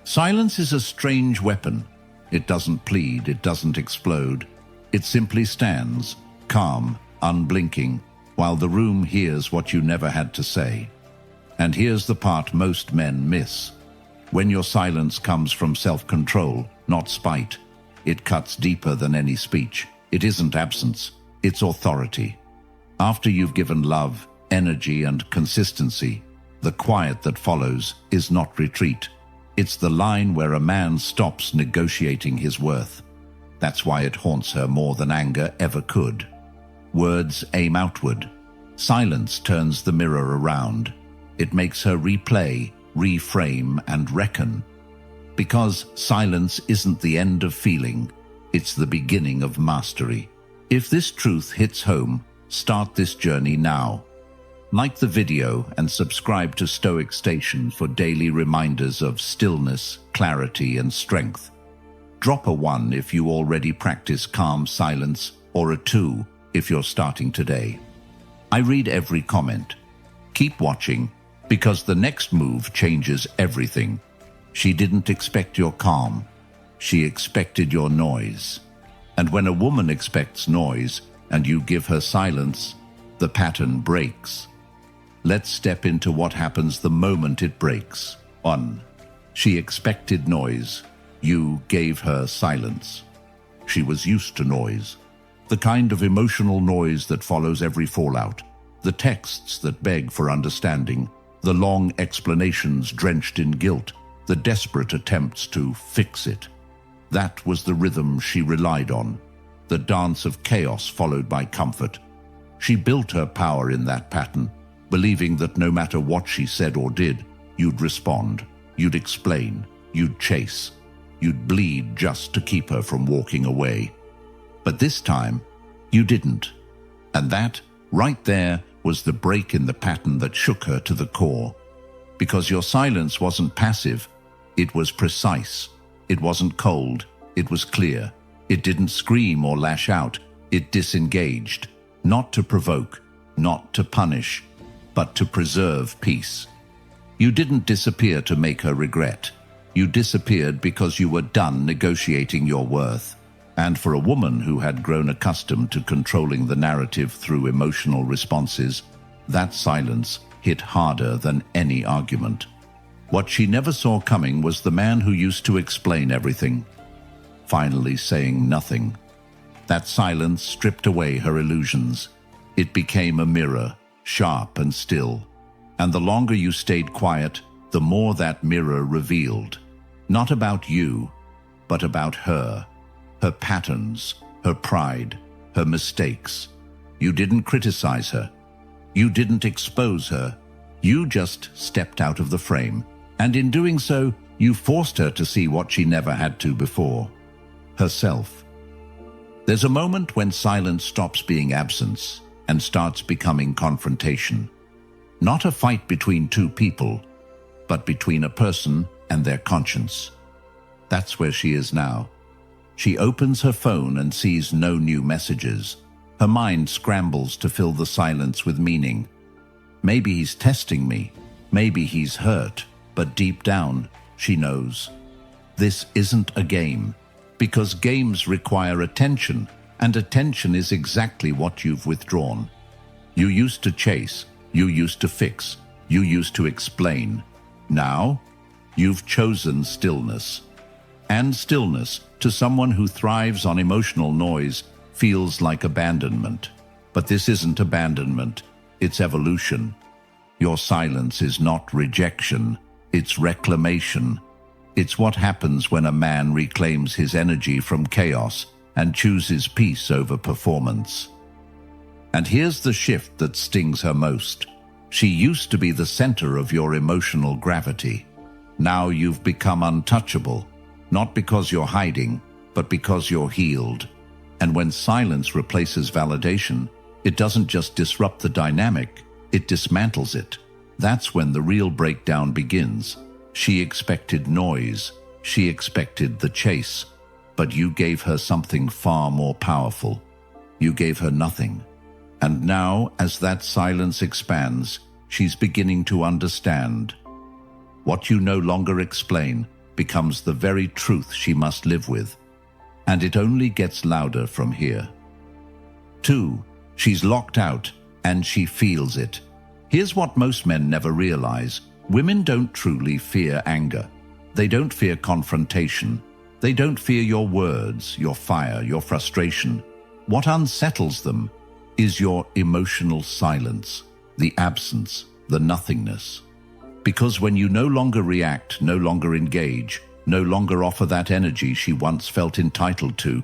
Silence is a strange weapon. It doesn't plead, it doesn't explode. It simply stands, calm, unblinking, while the room hears what you never had to say. And here's the part most men miss. When your silence comes from self-control, not spite, it cuts deeper than any speech. It isn't absence, it's authority. After you've given love, energy, and consistency, the quiet that follows is not retreat. It's the line where a man stops negotiating his worth. That's why it haunts her more than anger ever could. Words aim outward. Silence turns the mirror around. It makes her replay, reframe, and reckon. Because silence isn't the end of feeling, it's the beginning of mastery. If this truth hits home, start this journey now. Like the video and subscribe to Stoic Station for daily reminders of stillness, clarity, and strength. Drop a 1 if you already practice calm silence, or a 2 if you're starting today. I read every comment. Keep watching, because the next move changes everything. She didn't expect your calm. She expected your noise. And when a woman expects noise and you give her silence, the pattern breaks. Let's step into what happens the moment it breaks. 1. She expected noise. You gave her silence. She was used to noise. The kind of emotional noise that follows every fallout. The texts that beg for understanding. The long explanations drenched in guilt. The desperate attempts to fix it. That was the rhythm she relied on. The dance of chaos followed by comfort. She built her power in that pattern, believing that no matter what she said or did, you'd respond, you'd explain, you'd chase, you'd bleed just to keep her from walking away. But this time, you didn't. And that, right there, was the break in the pattern that shook her to the core. Because your silence wasn't passive, it was precise. It wasn't cold, it was clear. It didn't scream or lash out, it disengaged. Not to provoke, not to punish, but to preserve peace. You didn't disappear to make her regret. You disappeared because you were done negotiating your worth. And for a woman who had grown accustomed to controlling the narrative through emotional responses, that silence hit harder than any argument. What she never saw coming was the man who used to explain everything, finally saying nothing. That silence stripped away her illusions. It became a mirror, sharp and still. And the longer you stayed quiet, the more that mirror revealed. Not about you, but about her. Her patterns, her pride, her mistakes. You didn't criticize her. You didn't expose her. You just stepped out of the frame. And in doing so, you forced her to see what she never had to before. Herself. There's a moment when silence stops being absence and starts becoming confrontation. Not a fight between two people, but between a person and their conscience. That's where she is now. She opens her phone and sees no new messages. Her mind scrambles to fill the silence with meaning. Maybe he's testing me. Maybe he's hurt. But deep down, she knows. This isn't a game, because games require attention, and attention is exactly what you've withdrawn. You used to chase, you used to fix, you used to explain. Now, you've chosen stillness. And stillness, to someone who thrives on emotional noise, feels like abandonment. But this isn't abandonment, it's evolution. Your silence is not rejection. It's reclamation. It's what happens when a man reclaims his energy from chaos and chooses peace over performance. And here's the shift that stings her most. She used to be the center of your emotional gravity. Now you've become untouchable, not because you're hiding, but because you're healed. And when silence replaces validation, it doesn't just disrupt the dynamic, it dismantles it. That's when the real breakdown begins. She expected noise. She expected the chase. But you gave her something far more powerful. You gave her nothing. And now, as that silence expands, she's beginning to understand. What you no longer explain becomes the very truth she must live with. And it only gets louder from here. 2. She's locked out, and she feels it. Here's what most men never realize. Women don't truly fear anger. They don't fear confrontation. They don't fear your words, your fire, your frustration. What unsettles them is your emotional silence, the absence, the nothingness. Because when you no longer react, no longer engage, no longer offer that energy she once felt entitled to,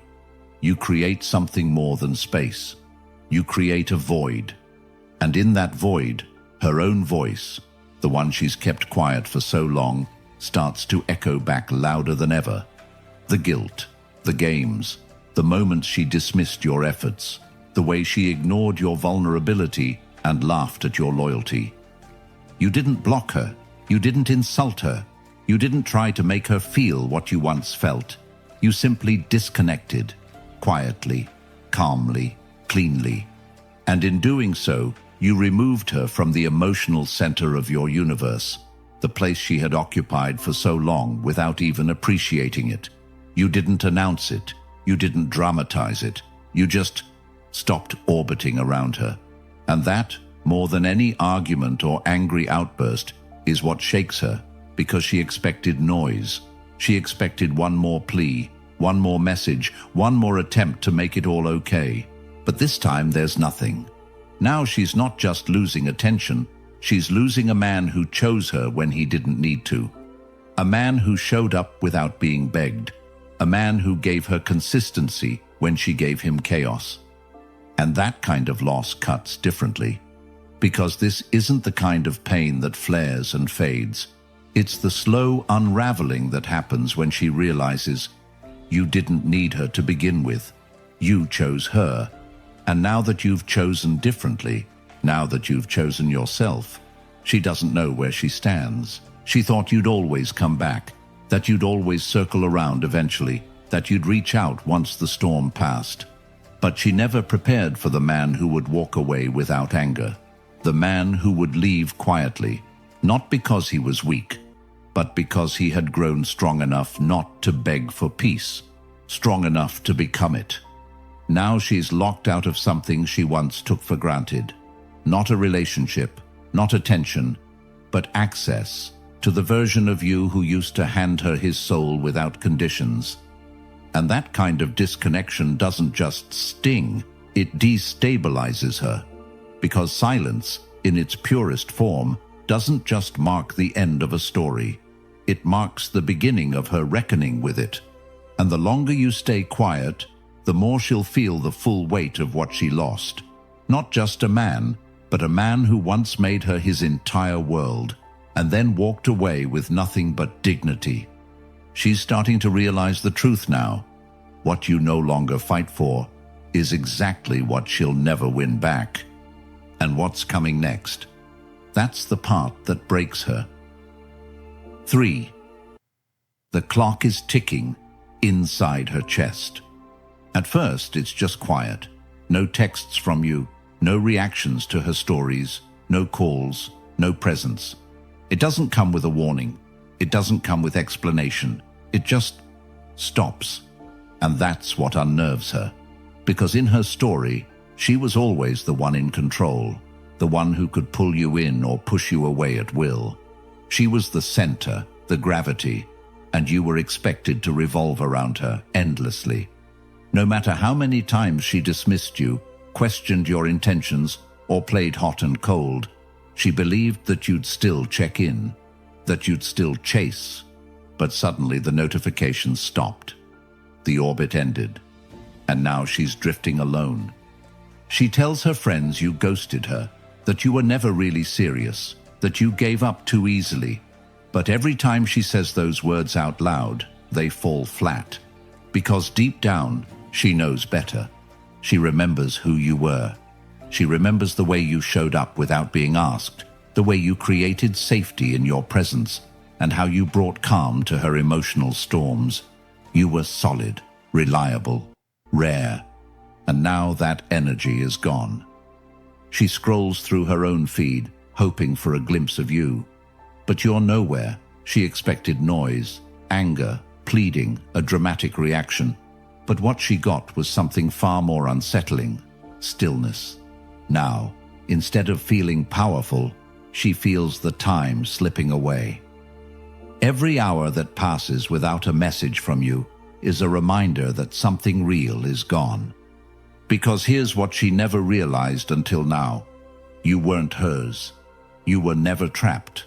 you create something more than space. You create a void. And in that void, her own voice, the one she's kept quiet for so long, starts to echo back louder than ever. The guilt, the games, the moments she dismissed your efforts, the way she ignored your vulnerability and laughed at your loyalty. You didn't block her. You didn't insult her. You didn't try to make her feel what you once felt. You simply disconnected, quietly, calmly, cleanly. And in doing so, you removed her from the emotional center of your universe, the place she had occupied for so long without even appreciating it. You didn't announce it. You didn't dramatize it. You just stopped orbiting around her. And that, more than any argument or angry outburst, is what shakes her, because she expected noise. She expected one more plea, one more message, one more attempt to make it all okay. But this time there's nothing. Now she's not just losing attention, she's losing a man who chose her when he didn't need to. A man who showed up without being begged. A man who gave her consistency when she gave him chaos. And that kind of loss cuts differently. Because this isn't the kind of pain that flares and fades. It's the slow unraveling that happens when she realizes you didn't need her to begin with. You chose her. And now that you've chosen differently, now that you've chosen yourself, she doesn't know where she stands. She thought you'd always come back, that you'd always circle around eventually, that you'd reach out once the storm passed. But she never prepared for the man who would walk away without anger, the man who would leave quietly, not because he was weak, but because he had grown strong enough not to beg for peace, strong enough to become it. Now she's locked out of something she once took for granted. Not a relationship, not attention, but access to the version of you who used to hand her his soul without conditions. And that kind of disconnection doesn't just sting, it destabilizes her. Because silence, in its purest form, doesn't just mark the end of a story. It marks the beginning of her reckoning with it. And the longer you stay quiet, the more she'll feel the full weight of what she lost. Not just a man, but a man who once made her his entire world, and then walked away with nothing but dignity. She's starting to realize the truth now. What you no longer fight for is exactly what she'll never win back. And what's coming next? That's the part that breaks her. 3. The clock is ticking inside her chest. At first, it's just quiet. No texts from you, no reactions to her stories, no calls, no presence. It doesn't come with a warning. It doesn't come with explanation. It just stops. And that's what unnerves her. Because in her story, she was always the one in control, the one who could pull you in or push you away at will. She was the center, the gravity, and you were expected to revolve around her endlessly. No matter how many times she dismissed you, questioned your intentions, or played hot and cold, she believed that you'd still check in, that you'd still chase. But suddenly the notifications stopped. The orbit ended. And now she's drifting alone. She tells her friends you ghosted her, that you were never really serious, that you gave up too easily. But every time she says those words out loud, they fall flat. Because deep down, she knows better. She remembers who you were. She remembers the way you showed up without being asked, the way you created safety in your presence, and how you brought calm to her emotional storms. You were solid, reliable, rare, and now that energy is gone. She scrolls through her own feed, hoping for a glimpse of you. But you're nowhere. She expected noise. anger, pleading, a dramatic reaction. But what she got was something far more unsettling: stillness. Now, instead of feeling powerful, she feels the time slipping away. Every hour that passes without a message from you is a reminder that something real is gone. Because here's what she never realized until now: you weren't hers. You were never trapped.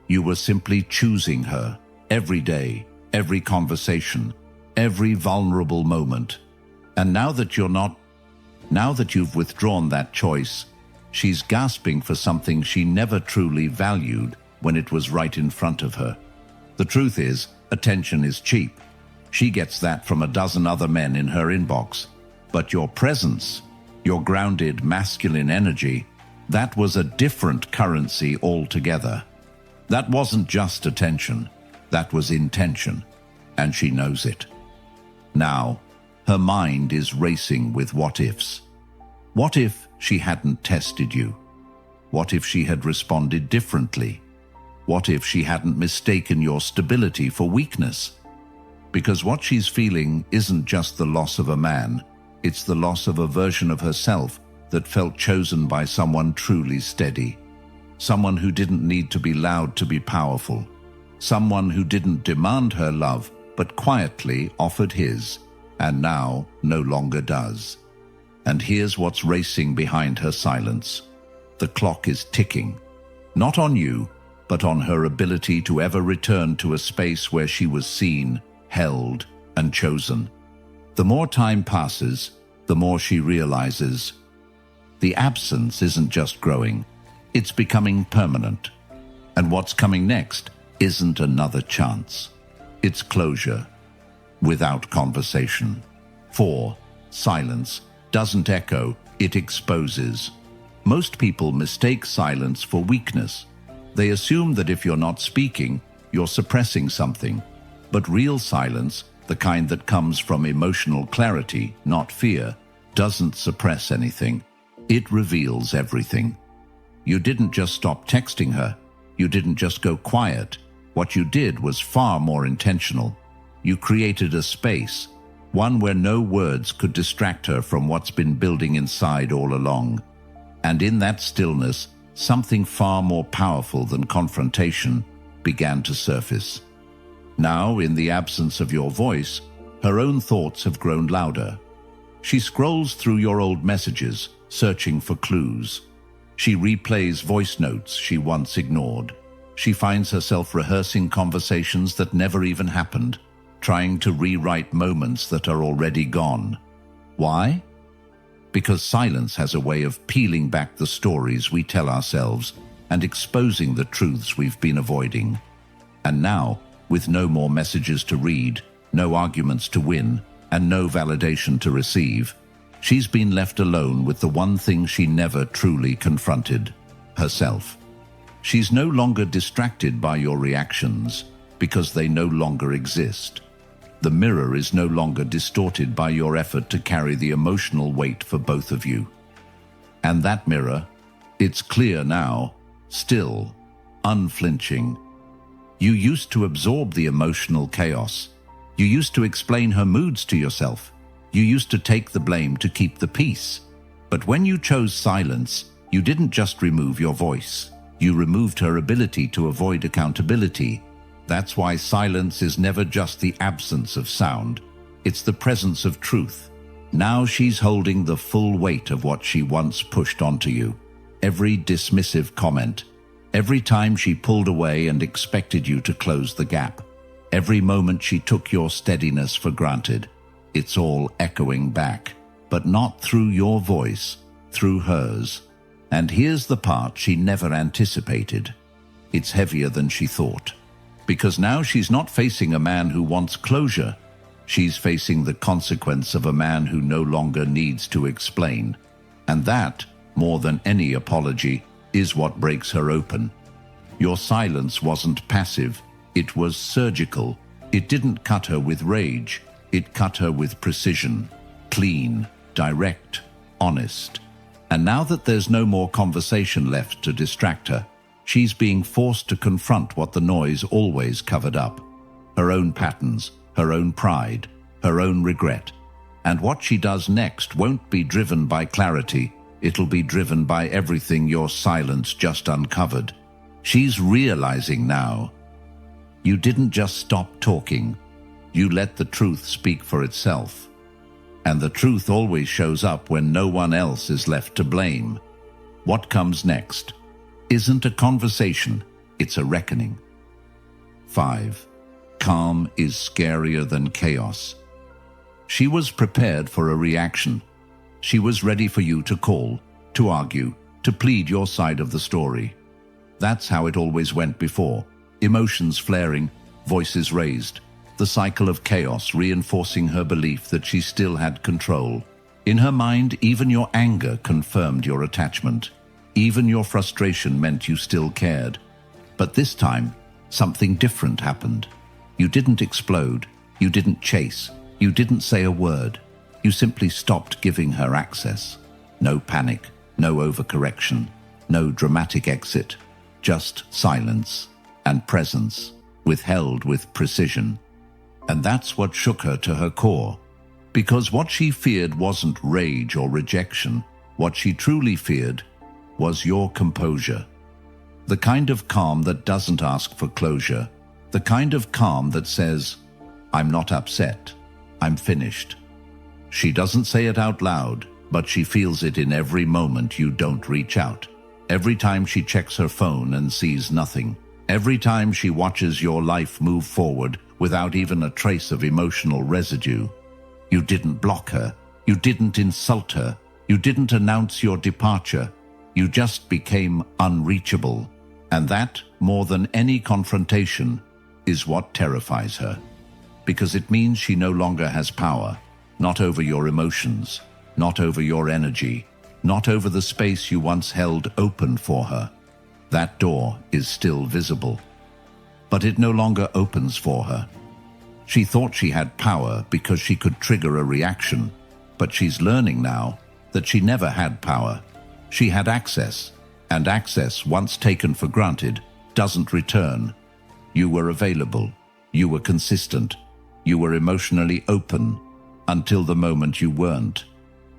You were simply choosing her every day, every conversation, every vulnerable moment. And now that you've withdrawn that choice, she's gasping for something she never truly valued when it was right in front of her. The truth is, attention is cheap. She gets that from a dozen other men in her inbox. But your presence, your grounded masculine energy, that was a different currency altogether. That wasn't just attention, that was intention, and she knows it. Now, her mind is racing with what-ifs. What if she hadn't tested you? What if she had responded differently? What if she hadn't mistaken your stability for weakness? Because what she's feeling isn't just the loss of a man, it's the loss of a version of herself that felt chosen by someone truly steady. Someone who didn't need to be loud to be powerful. Someone who didn't demand her love, but quietly offered his, and now no longer does. And here's what's racing behind her silence. The clock is ticking. Not on you, but on her ability to ever return to a space where she was seen, held, and chosen. The more time passes, the more she realizes the absence isn't just growing, it's becoming permanent. And what's coming next isn't another chance. It's closure, without conversation. For silence doesn't echo, it exposes. Most people mistake silence for weakness. They assume that if you're not speaking, you're suppressing something. But real silence, the kind that comes from emotional clarity, not fear, doesn't suppress anything. It reveals everything. You didn't just stop texting her. You didn't just go quiet. What you did was far more intentional. You created a space, one where no words could distract her from what's been building inside all along. And in that stillness, something far more powerful than confrontation began to surface. Now, in the absence of your voice, her own thoughts have grown louder. She scrolls through your old messages, searching for clues. She replays voice notes she once ignored. She finds herself rehearsing conversations that never even happened, trying to rewrite moments that are already gone. Why? Because silence has a way of peeling back the stories we tell ourselves and exposing the truths we've been avoiding. And now, with no more messages to read, no arguments to win, and no validation to receive, she's been left alone with the one thing she never truly confronted: herself. She's no longer distracted by your reactions because they no longer exist. The mirror is no longer distorted by your effort to carry the emotional weight for both of you. And that mirror, it's clear now, still, unflinching. You used to absorb the emotional chaos. You used to explain her moods to yourself. You used to take the blame to keep the peace. But when you chose silence, you didn't just remove your voice. You removed her ability to avoid accountability. That's why silence is never just the absence of sound. It's the presence of truth. Now she's holding the full weight of what she once pushed onto you. Every dismissive comment. Every time she pulled away and expected you to close the gap. Every moment she took your steadiness for granted. It's all echoing back, but not through your voice, through hers. And here's the part she never anticipated. It's heavier than she thought. Because now she's not facing a man who wants closure. She's facing the consequence of a man who no longer needs to explain. And that, more than any apology, is what breaks her open. Your silence wasn't passive, it was surgical. It didn't cut her with rage, it cut her with precision. Clean, direct, honest. And now that there's no more conversation left to distract her, she's being forced to confront what the noise always covered up: her own patterns, her own pride, her own regret. And what she does next won't be driven by clarity, it'll be driven by everything your silence just uncovered. She's realizing now. You didn't just stop talking, you let the truth speak for itself. And the truth always shows up when no one else is left to blame. What comes next isn't a conversation, it's a reckoning. 5. Calm is scarier than chaos. She was prepared for a reaction. She was ready for you to call, to argue, to plead your side of the story. That's how it always went before. Emotions flaring, voices raised, the cycle of chaos reinforcing her belief that she still had control. In her mind, even your anger confirmed your attachment. Even your frustration meant you still cared. But this time, something different happened. You didn't explode, you didn't chase, you didn't say a word. You simply stopped giving her access. No panic, no overcorrection, no dramatic exit. Just silence and presence, withheld with precision. And that's what shook her to her core. Because what she feared wasn't rage or rejection. What she truly feared was your composure. The kind of calm that doesn't ask for closure. The kind of calm that says, I'm not upset, I'm finished. She doesn't say it out loud, but she feels it in every moment you don't reach out. Every time she checks her phone and sees nothing. Every time she watches your life move forward without even a trace of emotional residue. You didn't block her. You didn't insult her. You didn't announce your departure. You just became unreachable. And that, more than any confrontation, is what terrifies her. Because it means she no longer has power. Not over your emotions. Not over your energy. Not over the space you once held open for her. That door is still visible. But it no longer opens for her. She thought she had power because she could trigger a reaction, but she's learning now that she never had power. She had access, and access, once taken for granted, doesn't return. You were available, you were consistent, you were emotionally open, until the moment you weren't.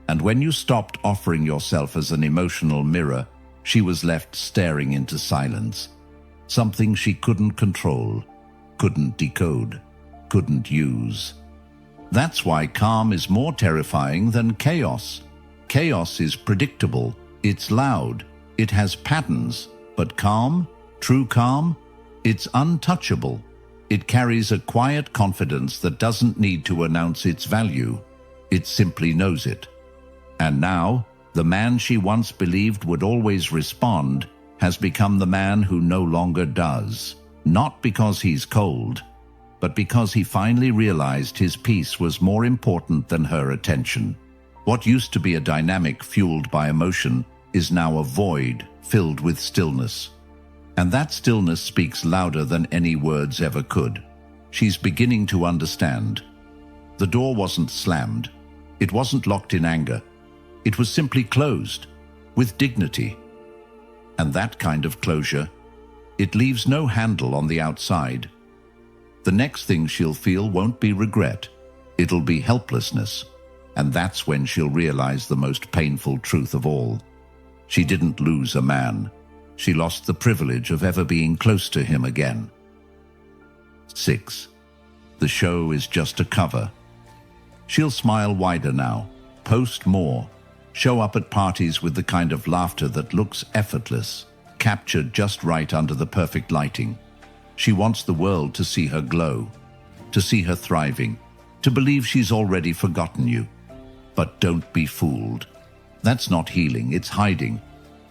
And when you stopped offering yourself as an emotional mirror, she was left staring into silence. Something she couldn't control, couldn't decode, couldn't use. That's why calm is more terrifying than chaos. Chaos is predictable, it's loud, it has patterns, but calm, true calm, it's untouchable. It carries a quiet confidence that doesn't need to announce its value. It simply knows it. And now, the man she once believed would always respond has become the man who no longer does. Not because he's cold, but because he finally realized his peace was more important than her attention. What used to be a dynamic fueled by emotion is now a void filled with stillness. And that stillness speaks louder than any words ever could. She's beginning to understand. The door wasn't slammed. It wasn't locked in anger. It was simply closed, with dignity. And that kind of closure, it leaves no handle on the outside. The next thing she'll feel won't be regret. It'll be helplessness. And that's when she'll realize the most painful truth of all. She didn't lose a man. She lost the privilege of ever being close to him again. 6. The show is just a cover. She'll smile wider now, post more, show up at parties with the kind of laughter that looks effortless, captured just right under the perfect lighting. She wants the world to see her glow, to see her thriving, to believe she's already forgotten you. But don't be fooled. That's not healing, it's hiding.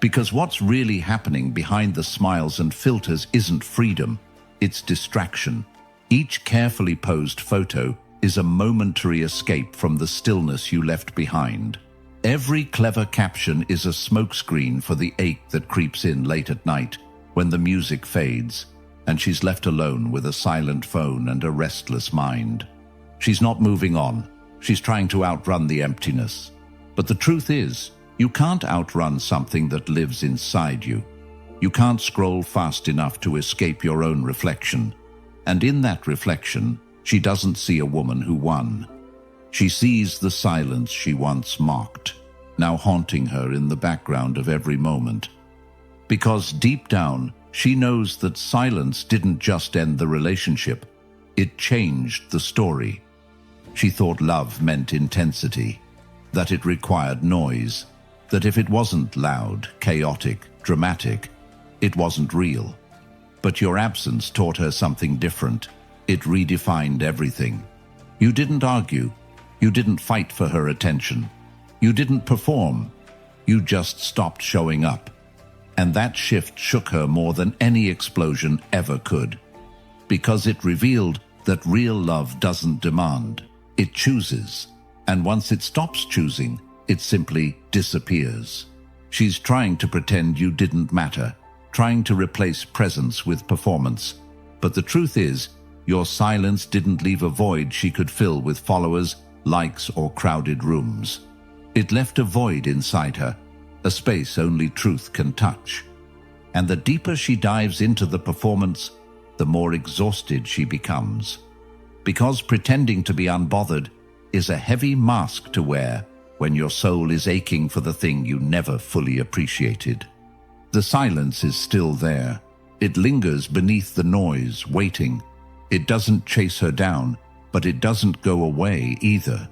Because what's really happening behind the smiles and filters isn't freedom, it's distraction. Each carefully posed photo is a momentary escape from the stillness you left behind. Every clever caption is a smokescreen for the ache that creeps in late at night when the music fades and she's left alone with a silent phone and a restless mind. She's not moving on. She's trying to outrun the emptiness. But the truth is, you can't outrun something that lives inside you. You can't scroll fast enough to escape your own reflection. And in that reflection, she doesn't see a woman who won. She sees the silence she once mocked, now haunting her in the background of every moment. Because deep down, she knows that silence didn't just end the relationship, it changed the story. She thought love meant intensity, that it required noise, that if it wasn't loud, chaotic, dramatic, it wasn't real. But your absence taught her something different. It redefined everything. You didn't argue. You didn't fight for her attention. You didn't perform. You just stopped showing up. And that shift shook her more than any explosion ever could. Because it revealed that real love doesn't demand. It chooses. And once it stops choosing, it simply disappears. She's trying to pretend you didn't matter, trying to replace presence with performance. But the truth is, your silence didn't leave a void she could fill with followers, likes, or crowded rooms. It left a void inside her, a space only truth can touch. And the deeper she dives into the performance, the more exhausted she becomes. Because pretending to be unbothered is a heavy mask to wear when your soul is aching for the thing you never fully appreciated. The silence is still there. It lingers beneath the noise, waiting. It doesn't chase her down, but it doesn't go away either.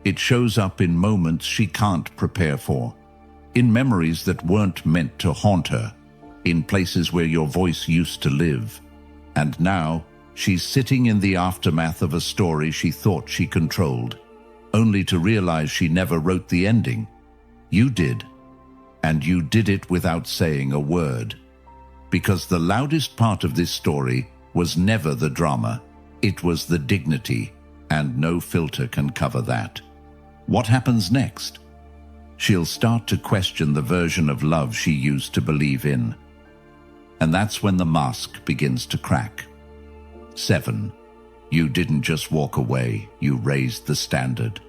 It shows up in moments she can't prepare for, in memories that weren't meant to haunt her, in places where your voice used to live. And now, she's sitting in the aftermath of a story she thought she controlled, only to realize she never wrote the ending. You did. And you did it without saying a word. Because the loudest part of this story was never the drama, it was the dignity, and no filter can cover that. What happens next? She'll start to question the version of love she used to believe in. And that's when the mask begins to crack. 7. You didn't just walk away, you raised the standard.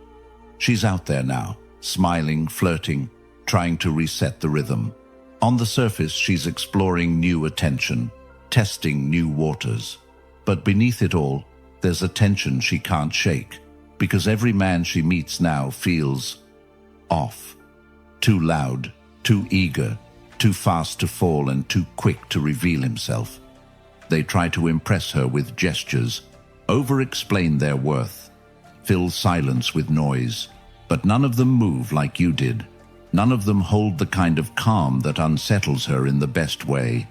She's out there now, smiling, flirting, trying to reset the rhythm. On the surface, she's exploring new attention, testing new waters. But beneath it all, there's a tension she can't shake, because every man she meets now feels off. Too loud, too eager, too fast to fall and too quick to reveal himself. They try to impress her with gestures, over-explain their worth, fill silence with noise, but none of them move like you did. None of them hold the kind of calm that unsettles her in the best way.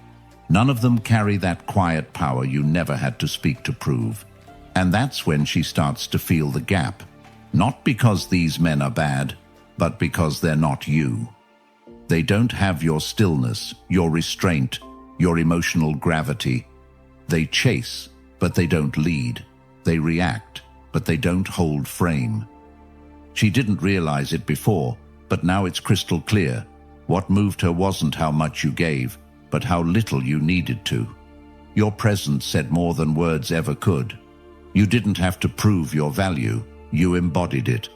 None of them carry that quiet power you never had to speak to prove. And that's when she starts to feel the gap. Not because these men are bad, but because they're not you. They don't have your stillness, your restraint, your emotional gravity. They chase, but they don't lead. They react, but they don't hold frame. She didn't realize it before, but now it's crystal clear. What moved her wasn't how much you gave, but how little you needed to. Your presence said more than words ever could. You didn't have to prove your value, you embodied it.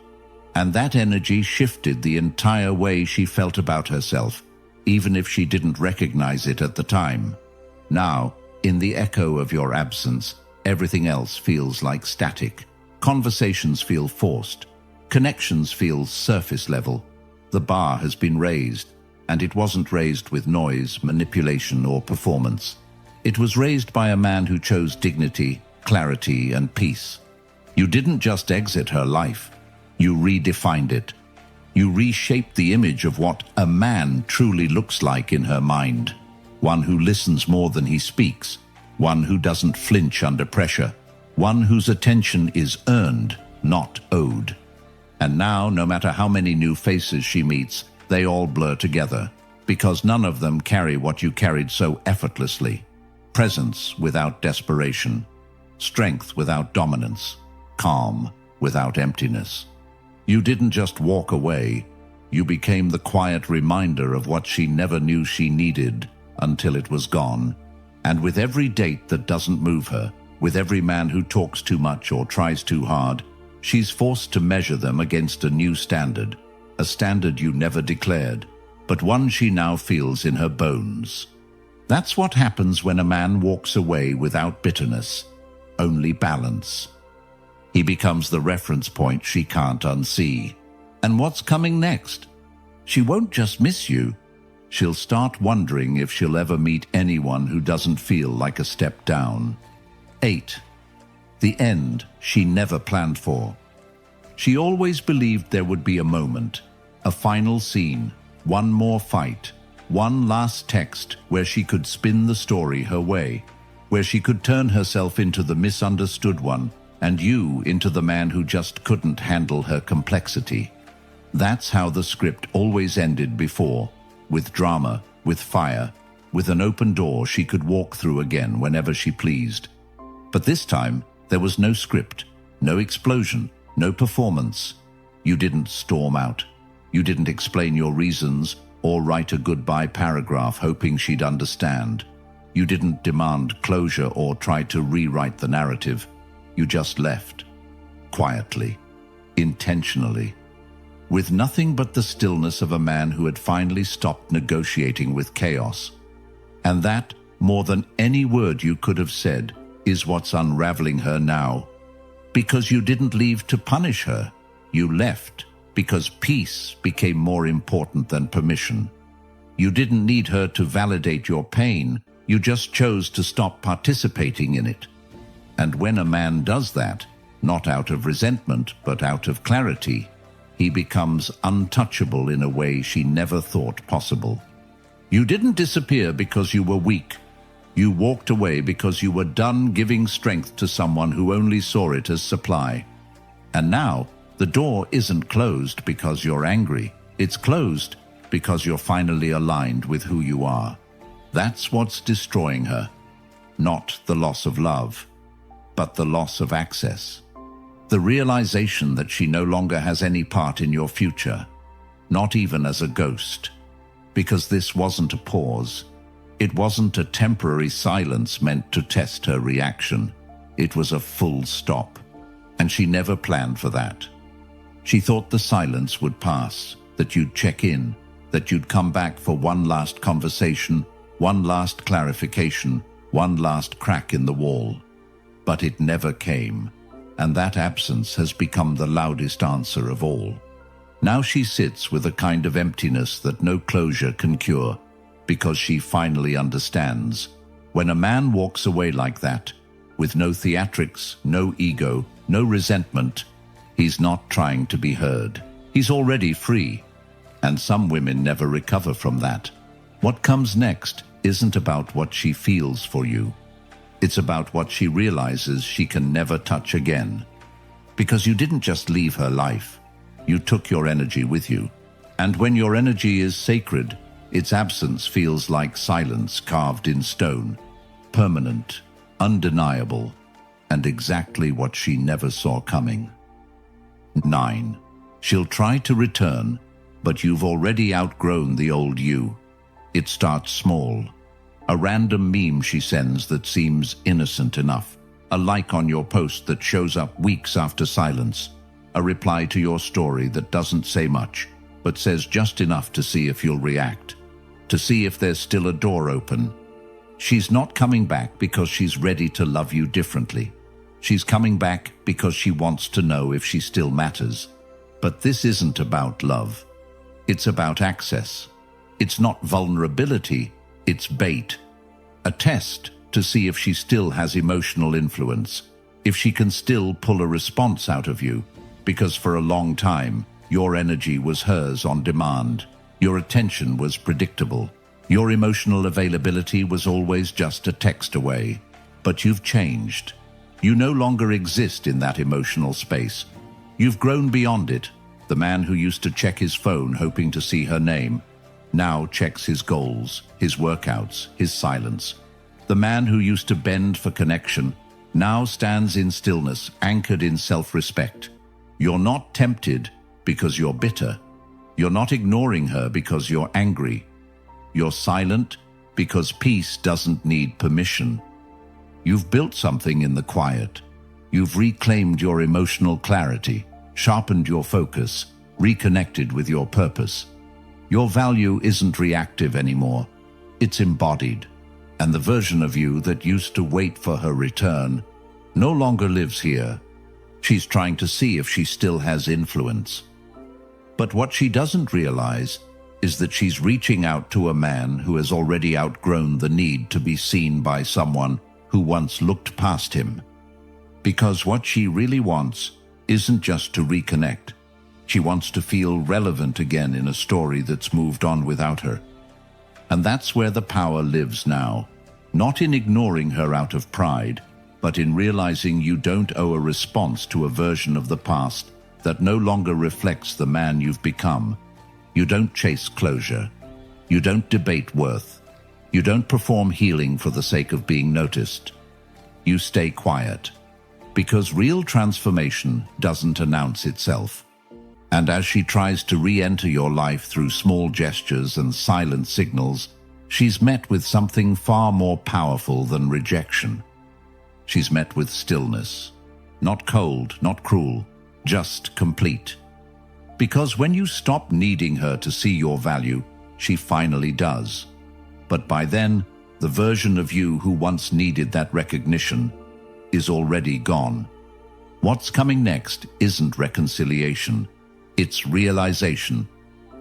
And that energy shifted the entire way she felt about herself, even if she didn't recognize it at the time. Now, in the echo of your absence, everything else feels like static. Conversations feel forced. Connections feel surface level. The bar has been raised, and it wasn't raised with noise, manipulation, or performance. It was raised by a man who chose dignity, clarity, and peace. You didn't just exit her life. You redefined it. You reshaped the image of what a man truly looks like in her mind. One who listens more than he speaks. One who doesn't flinch under pressure. One whose attention is earned, not owed. And now, no matter how many new faces she meets, they all blur together, because none of them carry what you carried so effortlessly. Presence without desperation. Strength without dominance. Calm without emptiness. You didn't just walk away. You became the quiet reminder of what she never knew she needed until it was gone. And with every date that doesn't move her, with every man who talks too much or tries too hard, she's forced to measure them against a new standard, a standard you never declared, but one she now feels in her bones. That's what happens when a man walks away without bitterness. only balance. He becomes the reference point she can't unsee. And what's coming next? She won't just miss you. She'll start wondering if she'll ever meet anyone who doesn't feel like a step down. 8. The end she never planned for. She always believed there would be a moment, a final scene, one more fight, one last text where she could spin the story her way, where she could turn herself into the misunderstood one and you into the man who just couldn't handle her complexity. That's how the script always ended before, with drama, with fire, with an open door she could walk through again whenever she pleased. But this time, there was no script, no explosion, no performance. You didn't storm out. You didn't explain your reasons or write a goodbye paragraph hoping she'd understand. You didn't demand closure or try to rewrite the narrative. You just left. Quietly. Intentionally. With nothing but the stillness of a man who had finally stopped negotiating with chaos. And that, more than any word you could have said, is what's unraveling her now. Because you didn't leave to punish her. You left because peace became more important than permission. You didn't need her to validate your pain. You just chose to stop participating in it. And when a man does that, not out of resentment, but out of clarity, he becomes untouchable in a way she never thought possible. You didn't disappear because you were weak. You walked away because you were done giving strength to someone who only saw it as supply. And now, the door isn't closed because you're angry. It's closed because you're finally aligned with who you are. That's what's destroying her. Not the loss of love, but the loss of access. The realization that she no longer has any part in your future, not even as a ghost. Because this wasn't a pause. It wasn't a temporary silence meant to test her reaction. It was a full stop. And she never planned for that. She thought the silence would pass, that you'd check in, that you'd come back for one last conversation, one last clarification, one last crack in the wall. But it never came. And that absence has become the loudest answer of all. Now she sits with a kind of emptiness that no closure can cure, because she finally understands. When a man walks away like that, with no theatrics, no ego, no resentment, he's not trying to be heard. He's already free. And some women never recover from that. What comes next isn't about what she feels for you. It's about what she realizes she can never touch again. Because you didn't just leave her life. You took your energy with you. And when your energy is sacred, its absence feels like silence carved in stone. Permanent, undeniable, and exactly what she never saw coming. 9. She'll try to return, but you've already outgrown the old you. It starts small. A random meme she sends that seems innocent enough. A like on your post that shows up weeks after silence. A reply to your story that doesn't say much, but says just enough to see if you'll react. To see if there's still a door open. She's not coming back because she's ready to love you differently. She's coming back because she wants to know if she still matters. But this isn't about love. It's about access. It's not vulnerability. It's bait. A test to see if she still has emotional influence, if she can still pull a response out of you, because for a long time, your energy was hers on demand. Your attention was predictable. Your emotional availability was always just a text away. But you've changed. You no longer exist in that emotional space. You've grown beyond it. The man who used to check his phone hoping to see her name now checks his goals, his workouts, his silence. The man who used to bend for connection now stands in stillness, anchored in self-respect. You're not tempted because you're bitter. You're not ignoring her because you're angry. You're silent because peace doesn't need permission. You've built something in the quiet. You've reclaimed your emotional clarity, sharpened your focus, reconnected with your purpose. Your value isn't reactive anymore. It's embodied. And the version of you that used to wait for her return no longer lives here. She's trying to see if she still has influence. But what she doesn't realize is that she's reaching out to a man who has already outgrown the need to be seen by someone who once looked past him. Because what she really wants isn't just to reconnect. She wants to feel relevant again in a story that's moved on without her. And that's where the power lives now, not in ignoring her out of pride, but in realizing you don't owe a response to a version of the past that no longer reflects the man you've become. You don't chase closure. You don't debate worth. You don't perform healing for the sake of being noticed. You stay quiet. Because real transformation doesn't announce itself. And as she tries to re-enter your life through small gestures and silent signals, she's met with something far more powerful than rejection. She's met with stillness. Not cold, not cruel, just complete. Because when you stop needing her to see your value, she finally does. But by then, the version of you who once needed that recognition is already gone. What's coming next isn't reconciliation. It's realization.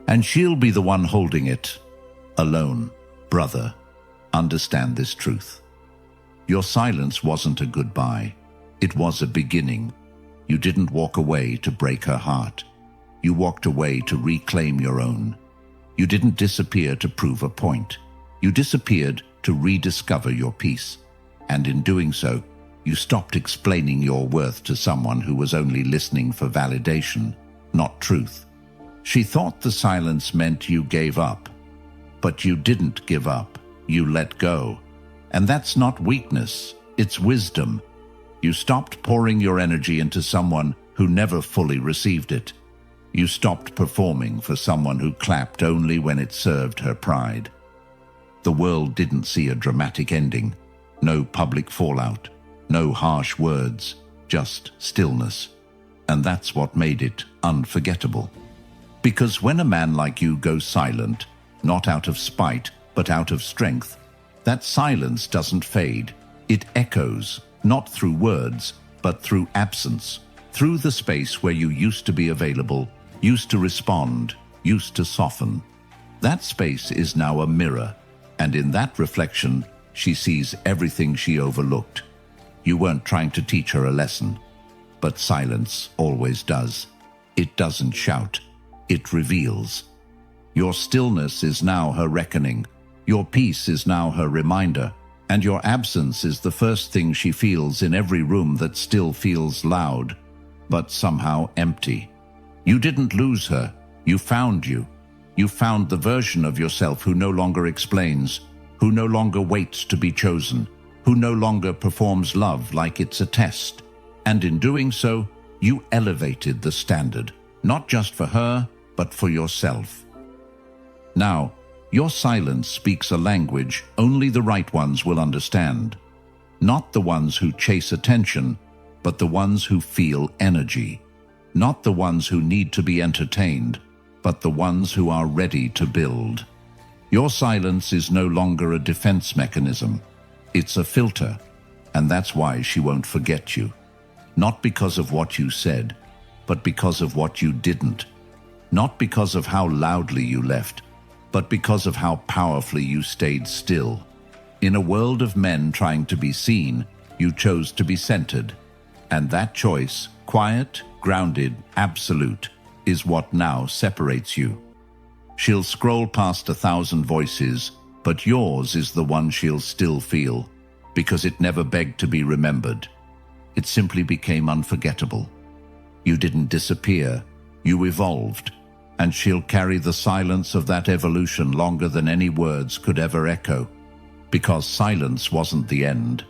And she'll be the one holding it. Alone. Brother, understand this truth. Your silence wasn't a goodbye. It was a beginning. You didn't walk away to break her heart. You walked away to reclaim your own. You didn't disappear to prove a point. You disappeared to rediscover your peace. And in doing so, you stopped explaining your worth to someone who was only listening for validation, not truth. She thought the silence meant you gave up. But you didn't give up. You let go. And that's not weakness, it's wisdom. You stopped pouring your energy into someone who never fully received it. You stopped performing for someone who clapped only when it served her pride. The world didn't see a dramatic ending, no public fallout, no harsh words, just stillness. And that's what made it unforgettable. Because when a man like you goes silent, not out of spite, but out of strength, that silence doesn't fade. It echoes, not through words, but through absence, through the space where you used to be available, used to respond, used to soften. That space is now a mirror, and in that reflection, she sees everything she overlooked. You weren't trying to teach her a lesson, but silence always does. It doesn't shout, it reveals. Your stillness is now her reckoning. Your peace is now her reminder, and your absence is the first thing she feels in every room that still feels loud, but somehow empty. You didn't lose her, you found you. You found the version of yourself who no longer explains, who no longer waits to be chosen, who no longer performs love like it's a test. And in doing so, you elevated the standard, not just for her, but for yourself. Now, your silence speaks a language only the right ones will understand. Not the ones who chase attention, but the ones who feel energy. Not the ones who need to be entertained, but the ones who are ready to build. Your silence is no longer a defense mechanism. It's a filter, and that's why she won't forget you. Not because of what you said, but because of what you didn't. Not because of how loudly you left, but because of how powerfully you stayed still. In a world of men trying to be seen, you chose to be centered. And that choice, quiet, grounded, absolute, is what now separates you. She'll scroll past 1,000 voices, but yours is the one she'll still feel, because it never begged to be remembered. It simply became unforgettable. You didn't disappear, you evolved. And she'll carry the silence of that evolution longer than any words could ever echo. Because silence wasn't the end.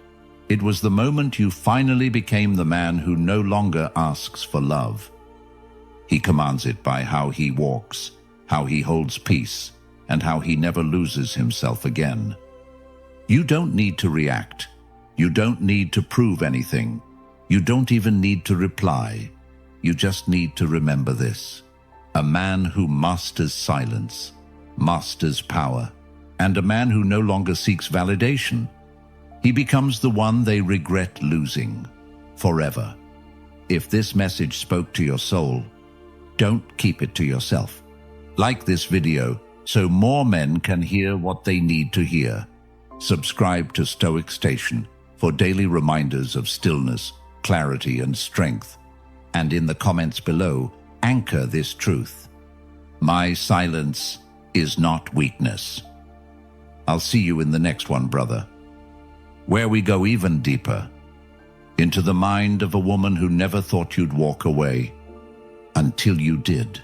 It was the moment you finally became the man who no longer asks for love. He commands it by how he walks, how he holds peace, and how he never loses himself again. You don't need to react. You don't need to prove anything. You don't even need to reply. You just need to remember this. A man who masters silence, masters power, and a man who no longer seeks validation. He becomes the one they regret losing. forever. If this message spoke to your soul, don't keep it to yourself. Like this video so more men can hear what they need to hear. Subscribe to Stoic Station for daily reminders of stillness, clarity, and strength. And in the comments below, anchor this truth: my silence is not weakness. I'll see you in the next one, brother, where we go even deeper into the mind of a woman who never thought you'd walk away until you did.